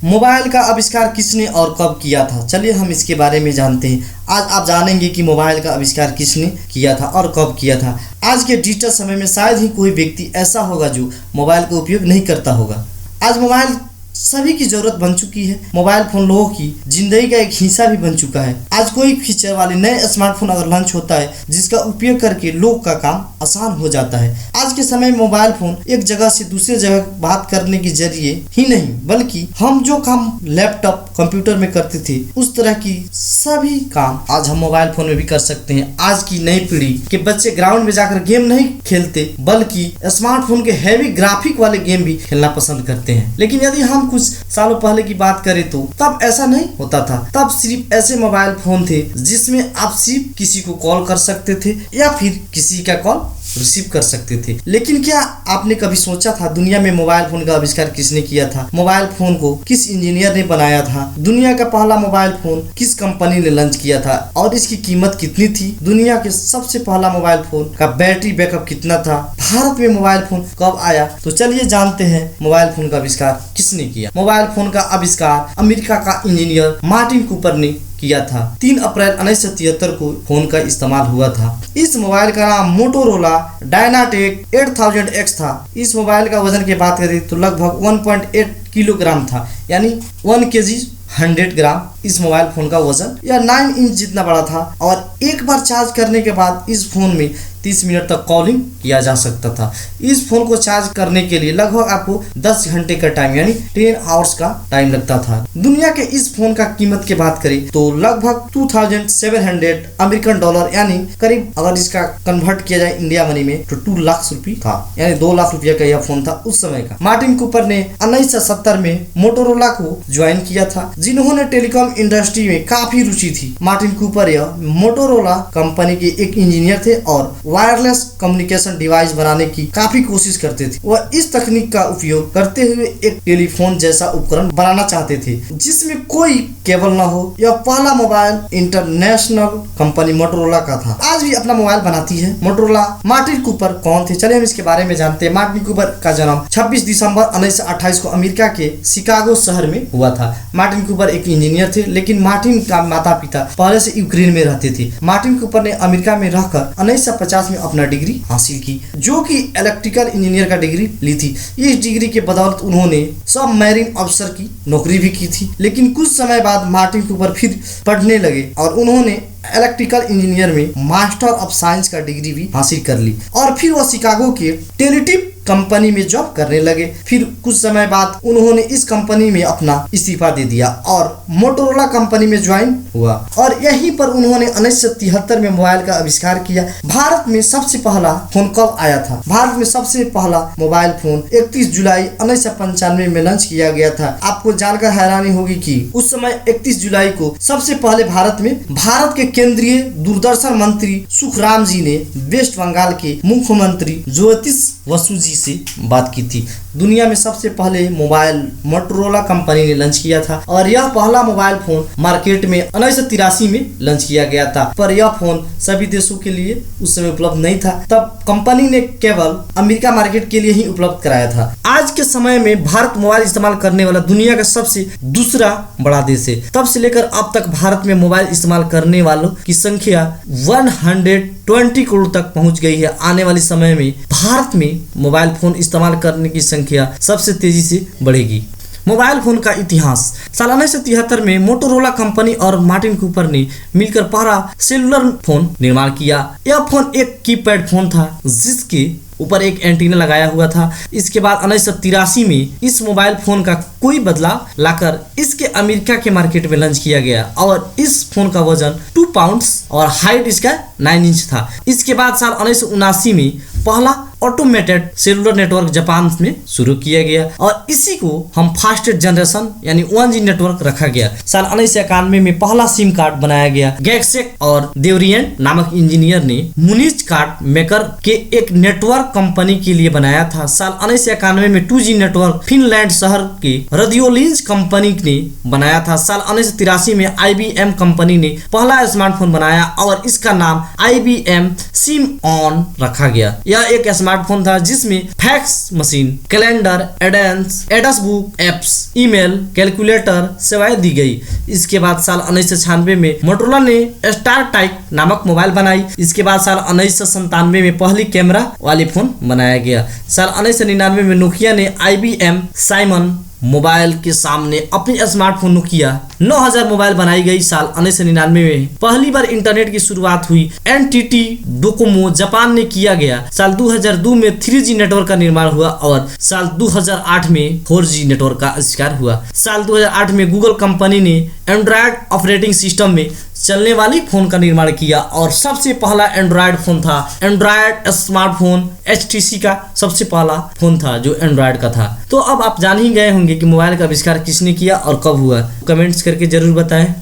Mobile का आविष्कार किसने और कब किया था? चलिए हम इसके बारे में जानते हैं। आज आप जानेंगे कि मोबाइल का आविष्कार किसने किया था और कब किया था। आज के डिजिटल समय में शायद ही कोई व्यक्ति ऐसा होगा जो मोबाइल का उपयोग नहीं करता होगा। आज मोबाइल सभी की जरूरत बन चुकी है। मोबाइल फोन लोगों की जिंदगी का एक हिस्सा भी बन चुका है। आज कोई फीचर वाले नए स्मार्टफोन अगर लॉन्च होता है जिसका उपयोग करके लोग का काम आसान हो जाता है। आज के समय में मोबाइल फोन एक जगह से दूसरे जगह बात करने के जरिए ही नहीं बल्कि हम जो काम लैपटॉप कंप्यूटर में करते थे उस तरह की सभी काम आज हम मोबाइल फोन में भी कर सकते हैं। आज की नई पीढ़ी के बच्चे ग्राउंड में जाकर गेम नहीं खेलते बल्कि स्मार्टफोन के हैवी ग्राफिक वाले गेम भी खेलना पसंद करते हैं। लेकिन यदि हम कुछ सालों पहले की बात करें तो तब ऐसा नहीं होता था। तब सिर्फ ऐसे मोबाइल फोन थे जिसमें आप सिर्फ किसी को कॉल कर सकते थे या फिर किसी का कॉल रिसीव कर सकते थे। लेकिन क्या आपने कभी सोचा था दुनिया में मोबाइल फोन का आविष्कार किसने किया था? मोबाइल फोन को किस इंजीनियर ने बनाया था? दुनिया का पहला मोबाइल फोन किस कंपनी ने लॉन्च किया था और इसकी कीमत कितनी थी? दुनिया के सबसे पहला मोबाइल फोन का बैटरी बैकअप कितना था? भारत में मोबाइल फोन कब आया? तो चलिए जानते हैं मोबाइल फोन का आविष्कार किसने किया। मोबाइल फोन का आविष्कार अमेरिका का इंजीनियर मार्टिन कूपर ने किया था। 3 अप्रैल 1973 को फोन का इस्तेमाल हुआ था। इस मोबाइल का नाम मोटोरोला डायनाटेक 8000X था। इस मोबाइल का वजन की बात करें तो लगभग 1.8 किलोग्राम था, यानी 1 kg 100 ग्राम इस मोबाइल फोन का वजन या 9 इंच जितना बड़ा था। और एक बार चार्ज करने के बाद इस फोन में 30 मिनट तक कॉलिंग किया जा सकता था। इस फोन को चार्ज करने के लिए लगभग आपको 10 घंटे का टाइम यानी 10 आवर्स का टाइम लगता था। दुनिया के इस फोन का कीमत की बात करें तो लगभग 2700 अमेरिकन डॉलर यानी करीब अगर इसका कन्वर्ट किया जाए इंडिया मनी में तो 2 लाख रुपए था, यानी 2 लाख रुपया का यह फोन था उस समय का। मार्टिन कूपर ने 1970 में मोटोरोला को ज्वाइन किया था, जिन्होंने टेलीकॉम इंडस्ट्री में काफी रुचि थी। मार्टिन कूपर यह मोटोरोला कंपनी के एक इंजीनियर थे और वायरलेस कम्युनिकेशन डिवाइस बनाने की काफी कोशिश करते थे। वह इस तकनीक का उपयोग करते हुए एक टेलीफोन जैसा उपकरण बनाना चाहते थे जिसमें कोई केबल न हो। यह पहला मोबाइल इंटरनेशनल कंपनी मोटोरोला का था। आज भी अपना मोबाइल बनाती है मोटोरोला। मार्टिन कूपर कौन थे? चलिए हम इसके बारे में जानते हैं। मार्टिन कूपर का जन्म 26 दिसंबर 1928 को अमेरिका के शिकागो शहर में हुआ था। मार्टिन कूपर एक इंजीनियर थे, लेकिन मार्टिन का माता पिता पहले से यूक्रेन में रहते थे। मार्टिन कूपर ने अमेरिका में रहकर 1950 में अपना डिग्री हासिल की, जो कि इलेक्ट्रिकल इंजीनियर का डिग्री ली थी। इस डिग्री के बदौलत उन्होंने सब मैरीन अफसर की नौकरी भी की थी। लेकिन कुछ समय बाद मार्टिन कूपर फिर पढ़ने लगे और उन्होंने इलेक्ट्रिकल इंजीनियर में मास्टर ऑफ साइंस का डिग्री भी हासिल कर ली और फिर वह शिकागो के टेलीटिप कंपनी में जॉब करने लगे। फिर कुछ समय बाद उन्होंने इस कंपनी में अपना इस्तीफा दे दिया और मोटोरोला कंपनी में ज्वाइन हुआ और यहीं पर उन्होंने 1973 में मोबाइल का आविष्कार किया। भारत में सबसे पहला फोन कब आया था? भारत में सबसे पहला मोबाइल फोन 31 जुलाई 1995 में लॉन्च किया गया था। आपको जानकर हैरानी होगी कि उस समय 31 जुलाई को सबसे पहले भारत के केंद्रीय दूरदर्शन मंत्री सुखराम जी ने वेस्ट बंगाल के मुख्यमंत्री ज्योतिष बसु जी से बात की थी। दुनिया में सबसे पहले मोबाइल मोटोरोला कंपनी ने लॉन्च किया था और यह पहला मोबाइल फोन मार्केट में 1983 में लॉन्च किया गया था, पर यह फोन सभी देशों के लिए उस समय उपलब्ध नहीं था। तब कंपनी ने केवल अमेरिका मार्केट के लिए ही उपलब्ध कराया था। आज के समय में भारत मोबाइल इस्तेमाल करने वाला दुनिया का सबसे दूसरा बड़ा देश है। तब से लेकर अब तक भारत में मोबाइल इस्तेमाल करने वालों की संख्या 120 करोड़ तक पहुंच गई है। आने वाले समय में भारत में मोबाइल फोन इस्तेमाल करने की संख्या सबसे तेजी से बढ़ेगी। मोबाइल फोन का इतिहास। साल 1973 में मोटोरोला कंपनी और मार्टिन कूपर ने मिलकर पहला सेलुलर फोन निर्माण किया। यह फोन एक कीपैड फोन था जिसके ऊपर एक एंटीना लगाया हुआ था। इसके बाद 1983 में इस मोबाइल फोन का कोई बदलाव लाकर इसके अमेरिका के मार्केट में लॉन्च किया गया और इस फोन का वजन 2 पाउंड्स और हाइट इसका 9 इंच था। इसके बाद साल 1979 में पहला ऑटोमेटेड सेलुलर नेटवर्क जापान में शुरू किया गया और इसी को हम फास्टेस्ट जनरेशन यानी 1G नेटवर्क रखा गया। साल 1991 में पहला सिम कार्ड बनाया गया। गैक्सेक और देवरियन नामक इंजीनियर ने मुनिज कार्ड मेकर के एक नेटवर्क कंपनी के लिए बनाया था। साल 1991 में 2G नेटवर्क फिनलैंड शहर के रेडियोलिंज कंपनी ने बनाया था। साल 1983 में IBM कंपनी ने पहला स्मार्टफोन बनाया और इसका नाम IBM सिम ऑन रखा गया। यह एक स्मार्टफोन था जिसमें fax machine, calendar, AIDS book, apps, email, calculator सेवाएं दी गई। इसके बाद साल 1996 में मोटोरोला ने स्टार टाइप नामक मोबाइल बनाई। इसके बाद साल 1997 में पहली कैमरा वाली फोन बनाया गया। साल 1999 में नोकिया ने IBM साइमन मोबाइल के सामने अपनी स्मार्टफोन नोकिया 9000 मोबाइल बनाई गई। साल 1999 में पहली बार इंटरनेट की शुरुआत हुई। NTT डोकोमो जापान ने किया गया। साल 2002 में 3G नेटवर्क का निर्माण हुआ और साल 2008 में 4G नेटवर्क का आविष्कार हुआ। साल 2008 में गूगल कंपनी ने एंड्रॉयड ऑपरेटिंग सिस्टम में चलने वाली फोन का निर्माण किया और सबसे पहला एंड्रॉयड फोन था। एंड्रॉयड स्मार्टफोन HTC का सबसे पहला फोन था जो एंड्रॉयड का था। तो अब आप जान ही गए होंगे कि मोबाइल का आविष्कार किसने किया और कब हुआ। कमेंट्स करके जरूर बताएं।